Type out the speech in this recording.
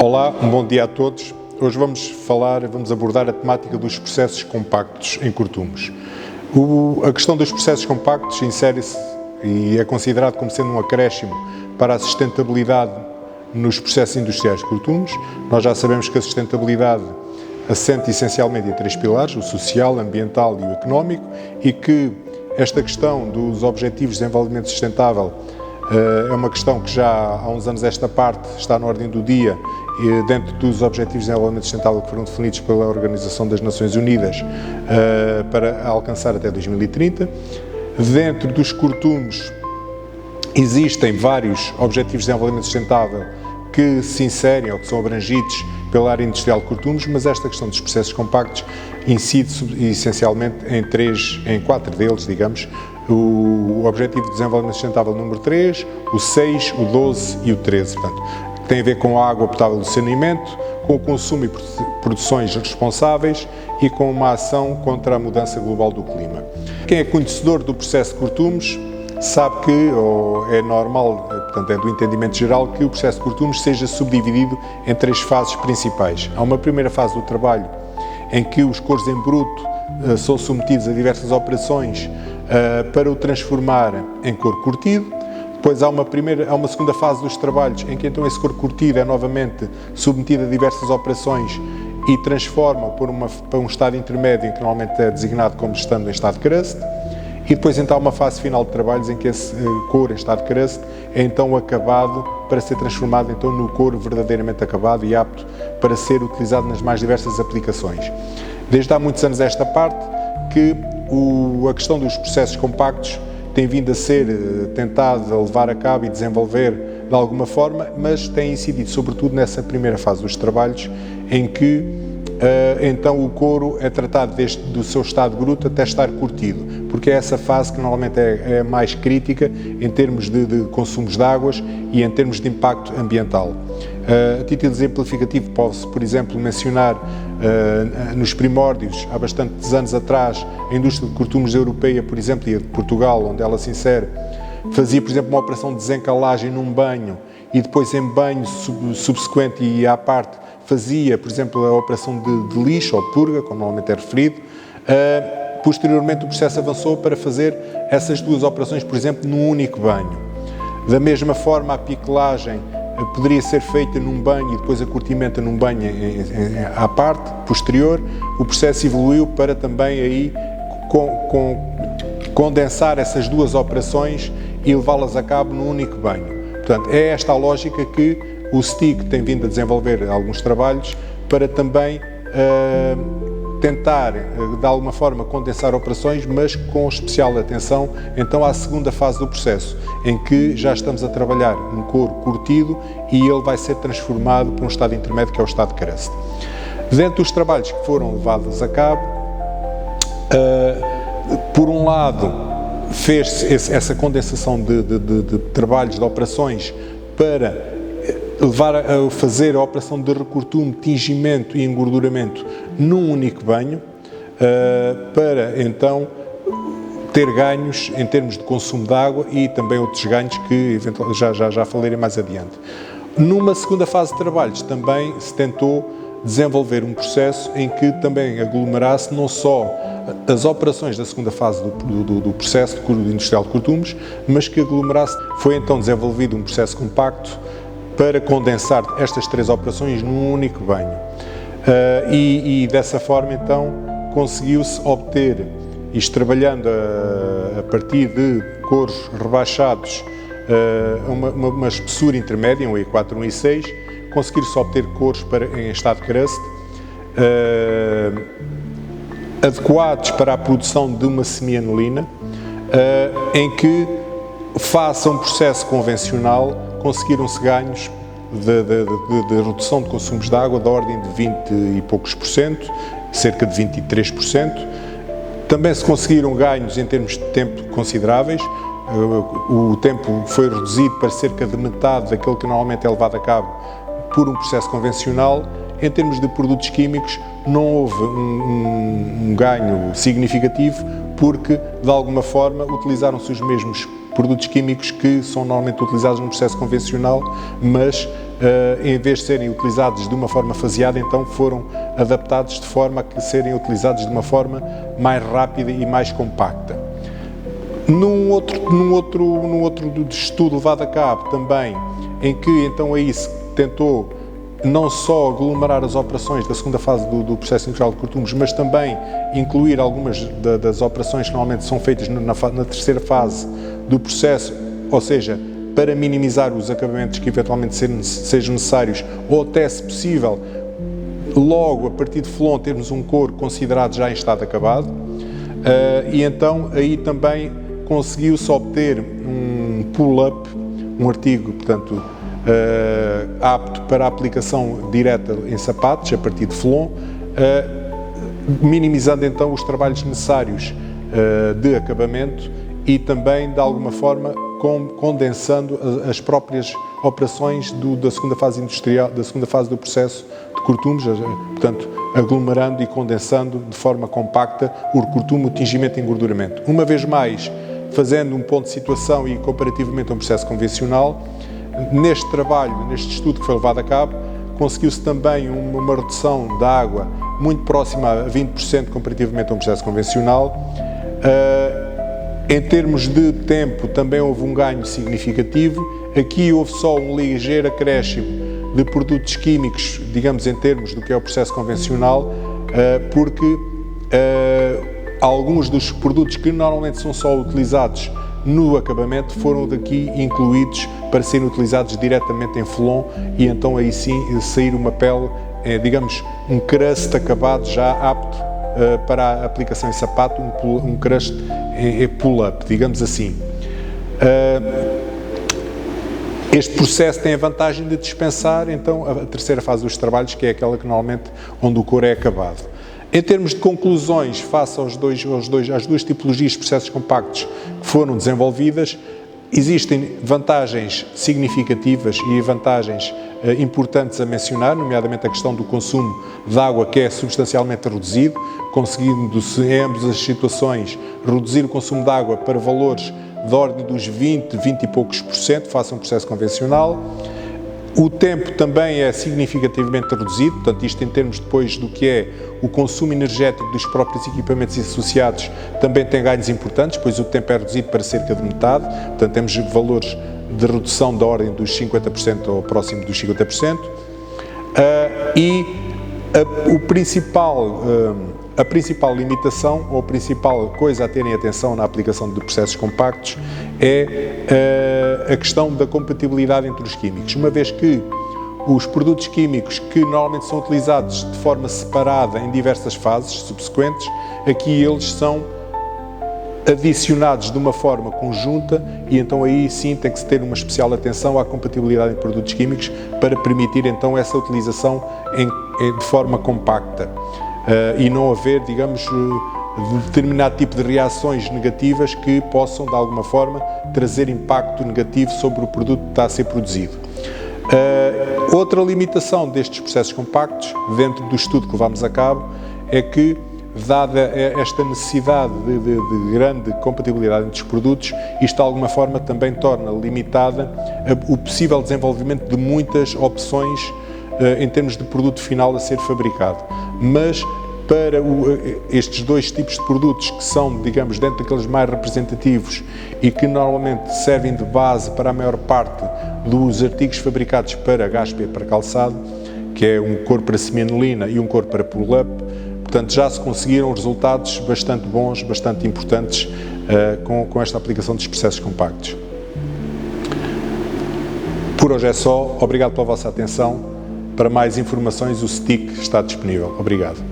Olá, um bom dia a todos. Hoje vamos abordar a temática dos processos compactos em Cortumos. A questão dos processos compactos insere-se e é considerado como sendo um acréscimo para a sustentabilidade nos processos industriais de Cortumos. Nós já sabemos que a sustentabilidade assenta essencialmente em três pilares, o social, o ambiental e o económico, e que esta questão dos Objetivos de Desenvolvimento Sustentável é uma questão que já há uns anos esta parte está na ordem do dia, dentro dos Objetivos de Desenvolvimento Sustentável que foram definidos pela Organização das Nações Unidas para alcançar até 2030. Dentro dos Cortumos existem vários Objetivos de Desenvolvimento Sustentável que se inserem ou que são abrangidos pela área industrial de Cortumos, mas esta questão dos processos compactos incide essencialmente em quatro deles, digamos: o Objetivo de Desenvolvimento Sustentável número 3, o 6, o 12 e o 13, portanto, que tem a ver com a água potável do saneamento, com o consumo e produções responsáveis e com uma ação contra a mudança global do clima. Quem é conhecedor do processo de Cortumos sabe que, ou é normal, portanto é do entendimento geral, que o processo de Cortumos seja subdividido em três fases principais. Há uma primeira fase do trabalho em que os couros em bruto são submetidos a diversas operações para o transformar em couro curtido. Depois há uma segunda fase dos trabalhos em que então esse couro curtido é novamente submetido a diversas operações e transforma para um estado intermédio, que normalmente é designado como estando em estado de crust. E depois então há uma fase final de trabalhos em que esse couro em estado de crust é então acabado para ser transformado então no couro verdadeiramente acabado e apto para ser utilizado nas mais diversas aplicações. Desde há muitos anos esta parte que a questão dos processos compactos tem vindo a ser tentada levar a cabo e desenvolver de alguma forma, mas tem incidido sobretudo nessa primeira fase dos trabalhos em que então o couro é tratado do seu estado bruto até estar curtido, porque é essa fase que normalmente é mais crítica em termos de consumos de águas e em termos de impacto ambiental. A título exemplificativo posso, por exemplo, mencionar nos primórdios, há bastantes anos atrás, a indústria de Cortumos europeia, por exemplo, e a de Portugal, onde ela se insere, fazia, por exemplo, uma operação de desencalagem num banho e depois em banho subsequente e à parte fazia, por exemplo, a operação de lixo ou purga, como normalmente é referido. Posteriormente o processo avançou para fazer essas duas operações, por exemplo, num único banho. Da mesma forma, a piquelagem poderia ser feita num banho e depois a curtimenta num banho à parte, posterior. O processo evoluiu para também aí condensar essas duas operações e levá-las a cabo num único banho. Portanto, é esta a lógica que o STIC tem vindo a desenvolver alguns trabalhos para também tentar, de alguma forma, condensar operações, mas com especial atenção, então, à segunda fase do processo, em que já estamos a trabalhar um couro curtido e ele vai ser transformado para um estado intermédio, que é o estado de crust. Dentro dos trabalhos que foram levados a cabo, por um lado, fez-se essa condensação de trabalhos, de operações, para levar a fazer a operação de recortume, tingimento e engorduramento num único banho, para então ter ganhos em termos de consumo de água e também outros ganhos que já falarei mais adiante. Numa segunda fase de trabalhos também se tentou desenvolver um processo em que também aglomerasse não só as operações da segunda fase do processo industrial de Cortumos, mas que aglomerasse. Foi então desenvolvido um processo compacto para condensar estas três operações num único banho. E dessa forma, então, conseguiu-se obter, isto trabalhando a partir de couros rebaixados, uma espessura intermédia, um E4, um E6, conseguiu-se obter couros em estado de crust, adequados para a produção de uma semianilina, em que, face a um processo convencional, conseguiram-se ganhos de redução de consumos de água da ordem de 20 e poucos %, cerca de 23%. Também se conseguiram ganhos em termos de tempo consideráveis. O tempo foi reduzido para cerca de metade daquilo que normalmente é levado a cabo por um processo convencional. Em termos de produtos químicos, não houve um ganho significativo, porque, de alguma forma, utilizaram-se os mesmos produtos químicos que são normalmente utilizados num processo convencional, mas em vez de serem utilizados de uma forma faseada, então foram adaptados de forma a que serem utilizados de uma forma mais rápida e mais compacta. Num outro estudo levado a cabo também, em que então aí se tentou não só aglomerar as operações da segunda fase do processo industrial de Cortumos, mas também incluir algumas das operações que normalmente são feitas na terceira fase do processo, ou seja, para minimizar os acabamentos que eventualmente sejam necessários, ou até, se possível, logo a partir de Flon termos um couro considerado já em estado acabado, e então aí também conseguiu-se obter um pull-up, um artigo, portanto, apto para a aplicação direta em sapatos, a partir de Flon, minimizando então os trabalhos necessários de acabamento e também, de alguma forma, condensando as próprias operações da segunda fase industrial, da segunda fase do processo de Cortumos, portanto, aglomerando e condensando de forma compacta o cortume, o tingimento e engorduramento. Uma vez mais, fazendo um ponto de situação e comparativamente a um processo convencional, neste trabalho, neste estudo que foi levado a cabo, conseguiu-se também uma redução da água muito próxima a 20% comparativamente a um processo convencional. Em termos de tempo, também houve um ganho significativo. Aqui houve só um ligeiro acréscimo de produtos químicos, digamos, em termos do que é o processo convencional, porque alguns dos produtos que normalmente são só utilizados no acabamento foram daqui incluídos para serem utilizados diretamente em Flon e então aí sim sair uma pele, digamos, um crust acabado já apto para a aplicação em sapato, um crust pull-up, digamos assim. Este processo tem a vantagem de dispensar então a terceira fase dos trabalhos, que é aquela que normalmente onde o couro é acabado. Em termos de conclusões, face às duas tipologias de processos compactos que foram desenvolvidas, existem vantagens significativas e vantagens importantes a mencionar, nomeadamente a questão do consumo de água, que é substancialmente reduzido, conseguindo-se em ambas as situações reduzir o consumo de água para valores da ordem dos 20 e poucos % face a um processo convencional. O tempo também é significativamente reduzido, portanto, isto em termos depois do que é o consumo energético dos próprios equipamentos associados também tem ganhos importantes, pois o tempo é reduzido para cerca de metade, portanto, temos valores de redução da ordem dos 50% ou próximo dos 50%. A principal limitação, ou a principal coisa a terem atenção na aplicação de processos compactos é a questão da compatibilidade entre os químicos, uma vez que os produtos químicos que normalmente são utilizados de forma separada em diversas fases subsequentes, aqui eles são adicionados de uma forma conjunta e então aí sim tem que se ter uma especial atenção à compatibilidade entre produtos químicos para permitir então essa utilização de forma compacta. E não haver, digamos, determinado tipo de reações negativas que possam, de alguma forma, trazer impacto negativo sobre o produto que está a ser produzido. Outra limitação destes processos compactos, dentro do estudo que levamos a cabo, é que, dada esta necessidade de grande compatibilidade entre os produtos, isto de alguma forma também torna limitada o possível desenvolvimento de muitas opções em termos de produto final a ser fabricado. Mas para estes dois tipos de produtos que são, digamos, dentro daqueles mais representativos e que normalmente servem de base para a maior parte dos artigos fabricados para gaspe e para calçado, que é um couro para semianilina e um couro para pull-up, portanto já se conseguiram resultados bastante bons, bastante importantes com esta aplicação dos processos compactos. Por hoje é só, obrigado pela vossa atenção. Para mais informações, o STIC está disponível. Obrigado.